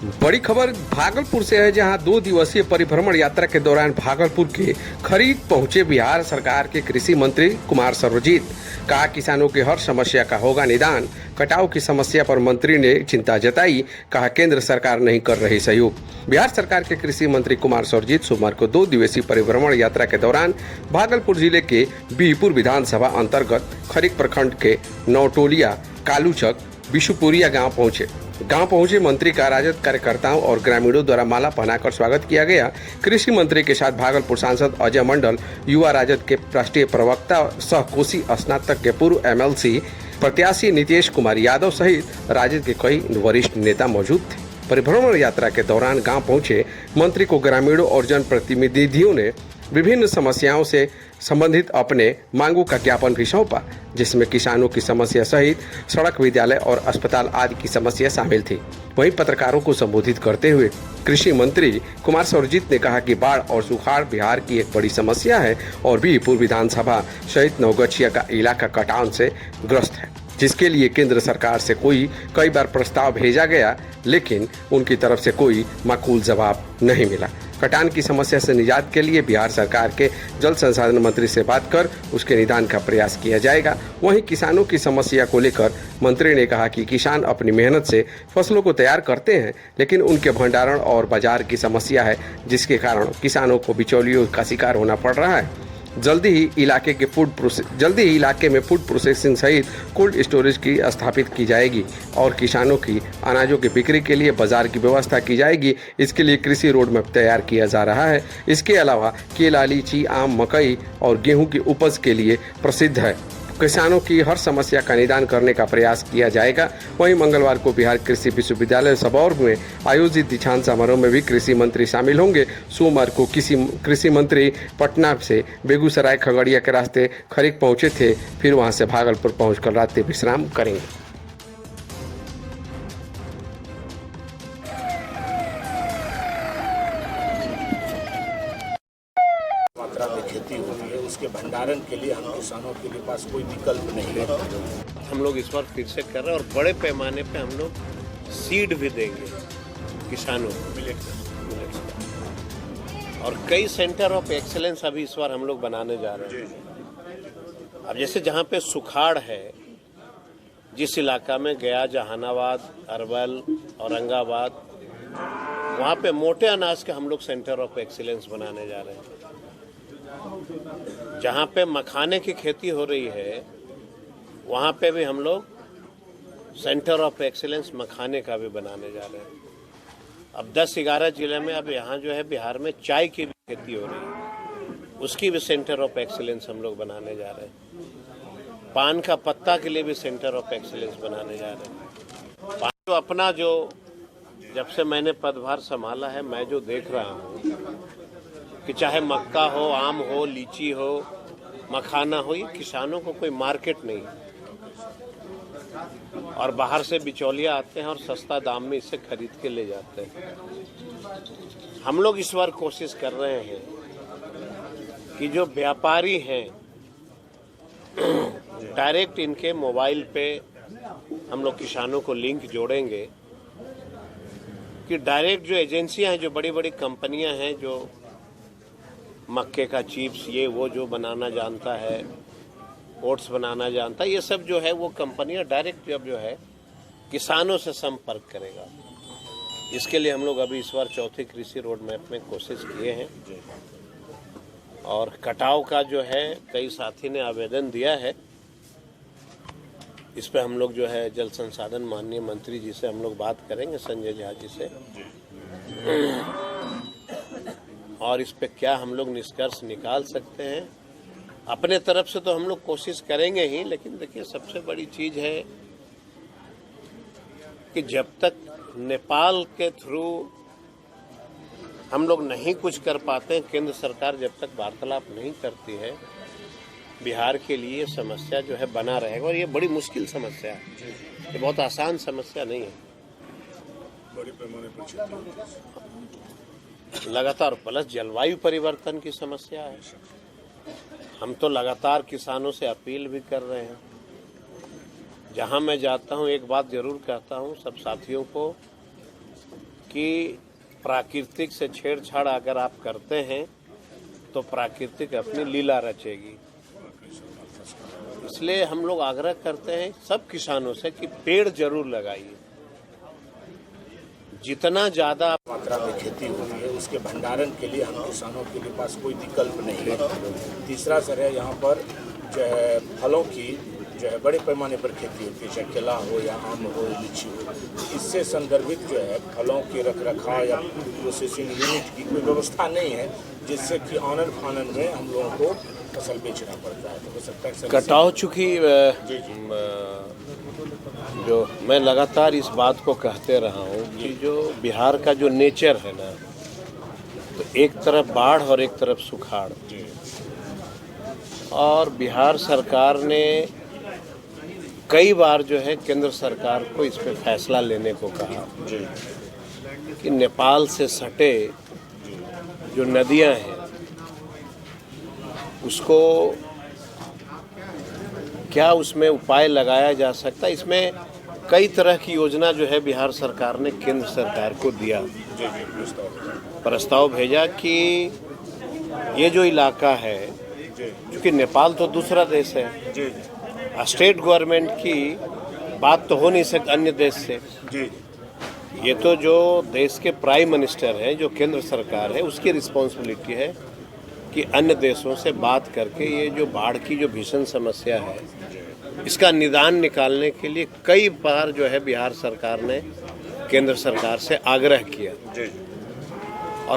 बड़ी खबर भागलपुर से है, जहां 2 दिवसीय परिभ्रमण यात्रा के दौरान भागलपुर के खरीद पहुंचे बिहार सरकार के कृषि मंत्री कुमार सर्वजीत। कहा, किसानों की हर समस्या का होगा निदान। कटाव की समस्या पर मंत्री ने चिंता जताई। कहा, केंद्र सरकार नहीं कर रही सहयोग। बिहार सरकार के कृषि मंत्री कुमार सर्वजीत सोमवार को 2 दिवसीय परिभ्रमण यात्रा के दौरान भागलपुर जिले के बिहपुर विधानसभा अंतर्गत खरीक प्रखंड के नौटोलिया, कालूचक, बिशुपुरिया गाँव पहुंचे मंत्री का राजद कार्यकर्ताओं और ग्रामीणों द्वारा माला पहनाकर स्वागत किया गया। कृषि मंत्री के साथ भागलपुर सांसद अजय मंडल, युवा राजद के राष्ट्रीय प्रवक्ता सह कोसी स्नातक के पूर्व एमएलसी प्रत्याशी नीतीश कुमार यादव सहित राजद के कई वरिष्ठ नेता मौजूद थे। परिभ्रमण यात्रा के दौरान गांव पहुंचे मंत्री को ग्रामीणों और जनप्रतिनिधियों ने विभिन्न समस्याओं से संबंधित अपने मांगों का ज्ञापन भी सौंपा, जिसमें किसानों की समस्या सहित सड़क, विद्यालय और अस्पताल आदि की समस्या शामिल थी। वहीं पत्रकारों को संबोधित करते हुए कृषि मंत्री कुमार सर्वजीत ने कहा कि बाढ़ और सुखाड़ बिहार की एक बड़ी समस्या है और बिहपुर विधानसभा सहित नवगछिया का इलाका कटान से ग्रस्त है, जिसके लिए केंद्र सरकार से कई बार प्रस्ताव भेजा गया, लेकिन उनकी तरफ से कोई माकूल जवाब नहीं मिला। कटान की समस्या से निजात के लिए बिहार सरकार के जल संसाधन मंत्री से बात कर उसके निदान का प्रयास किया जाएगा। वहीं किसानों की समस्या को लेकर मंत्री ने कहा कि किसान अपनी मेहनत से फसलों को तैयार करते हैं, लेकिन उनके भंडारण और बाजार की समस्या है, जिसके कारण किसानों को बिचौलियों का शिकार होना पड़ रहा है। जल्दी ही इलाके में फूड प्रोसेसिंग सहित कोल्ड स्टोरेज की स्थापित की जाएगी और किसानों की अनाजों की बिक्री के लिए बाजार की व्यवस्था की जाएगी। इसके लिए कृषि रोड मैप तैयार किया जा रहा है। इसके अलावा केला, लीची, आम, मकई और गेहूं की उपज के लिए प्रसिद्ध है। किसानों की हर समस्या का निदान करने का प्रयास किया जाएगा। वहीं मंगलवार को बिहार कृषि विश्वविद्यालय सबौर में आयोजित दीक्षांत समारोह में भी कृषि मंत्री शामिल होंगे। सोमवार को कृषि मंत्री पटना से बेगूसराय, खगड़िया के रास्ते खरीक पहुंचे थे, फिर वहां से भागलपुर पहुंचकर रात्रि विश्राम करेंगे। मात्रा में खेती हो रही है, उसके भंडारण के लिए हम किसानों के लिए पास कोई विकल्प नहीं है। हम लोग इस बार फिर से कर रहे हैं और बड़े पैमाने पे हम लोग सीड भी देंगे किसानों को, मिलेट्स का। और कई सेंटर ऑफ एक्सीलेंस अभी इस बार हम लोग बनाने जा रहे हैं। अब जैसे जहाँ पे सुखाड़ है, जिस इलाका में गया, जहानाबाद, अरवल, औरंगाबाद, वहाँ पे मोटे अनाज के हम लोग सेंटर ऑफ एक्सीलेंस बनाने जा रहे हैं। जहाँ पे मखाने की खेती हो रही है, वहाँ पे भी हम लोग सेंटर ऑफ एक्सीलेंस मखाने का भी बनाने जा रहे हैं। अब 10-11 जिले में अब यहाँ जो है बिहार में चाय की भी खेती हो रही है, उसकी भी सेंटर ऑफ एक्सीलेंस हम लोग बनाने जा रहे हैं। पान का पत्ता के लिए भी सेंटर ऑफ एक्सीलेंस बनाने जा रहे हैं। पान जो अपना जो जब से मैंने पदभार संभाला है, मैं जो देख रहा हूँ कि चाहे मक्का हो, आम हो, लीची हो, मखाना हो, ये किसानों को कोई मार्केट नहीं और बाहर से बिचौलिया आते हैं और सस्ता दाम में इसे खरीद के ले जाते हैं। हम लोग इस बार कोशिश कर रहे हैं कि जो व्यापारी हैं डायरेक्ट इनके मोबाइल पे हम लोग किसानों को लिंक जोड़ेंगे कि डायरेक्ट जो एजेंसियां हैं, जो बड़ी बड़ी कंपनियां हैं, जो मक्के का चिप्स ये वो जो बनाना जानता है, ओट्स बनाना जानता है, ये सब जो है वो कंपनियां डायरेक्ट जब जो है किसानों से संपर्क करेगा। इसके लिए हम लोग अभी इस बार चौथी कृषि रोड मैप में कोशिश किए हैं और कटाव का जो है कई साथी ने आवेदन दिया है। इस पे हम लोग जो है जल संसाधन माननीय मंत्री जी से हम लोग बात करेंगे, संजय झा जी से, और इस पे क्या हम लोग निष्कर्ष निकाल सकते हैं। अपने तरफ से तो हम लोग कोशिश करेंगे ही, लेकिन देखिए सबसे बड़ी चीज है कि जब तक नेपाल के थ्रू हम लोग नहीं कुछ कर पाते हैं, केंद्र सरकार जब तक वार्तालाप नहीं करती है, बिहार के लिए समस्या जो है बना रहेगा। और ये बड़ी मुश्किल समस्या है, ये बहुत आसान समस्या नहीं है। बड़े पैमाने पर लगातार प्लस जलवायु परिवर्तन की समस्या है। हम तो लगातार किसानों से अपील भी कर रहे हैं। जहां मैं जाता हूं एक बात जरूर कहता हूं सब साथियों को कि प्राकृतिक से छेड़छाड़ अगर आप करते हैं तो प्राकृतिक अपनी लीला रचेगी। इसलिए हम लोग आग्रह करते हैं सब किसानों से कि पेड़ जरूर लगाइए। जितना ज़्यादा मात्रा में खेती हो रही है उसके भंडारण के लिए हम किसानों के लिए पास कोई विकल्प नहीं है। तीसरा सर है यहाँ पर जो है फलों की जो है बड़े पैमाने पर खेती होती है, चाहे केला हो या आम हो लीची हो। इससे संदर्भित जो है फलों के रखरखाव या प्रोसेसिंग यूनिट की कोई व्यवस्था नहीं है, जिससे कि आनन फानन में हम लोगों को फसल बेचना पड़ता है। तो हो सकता है कटाव चूँकि जो मैं लगातार इस बात को कहते रहा हूँ कि जो बिहार का जो नेचर है ना, तो एक तरफ बाढ़ और एक तरफ सुखाड़, और बिहार सरकार ने कई बार जो है केंद्र सरकार को इस पे फैसला लेने को कहा कि नेपाल से सटे जो नदियां हैं उसको क्या उसमें उपाय लगाया जा सकता है। इसमें कई तरह की योजना जो है बिहार सरकार ने केंद्र सरकार को दिया, प्रस्ताव भेजा कि ये जो इलाका है, क्योंकि नेपाल तो दूसरा देश है, स्टेट गवर्नमेंट की बात तो हो नहीं सकती अन्य देश से। ये तो जो देश के प्राइम मिनिस्टर हैं, जो केंद्र सरकार है, उसकी रिस्पॉन्सिबिलिटी है कि अन्य देशों से बात करके ये जो बाढ़ की जो भीषण समस्या है इसका निदान निकालने के लिए कई बार जो है बिहार सरकार ने केंद्र सरकार से आग्रह किया।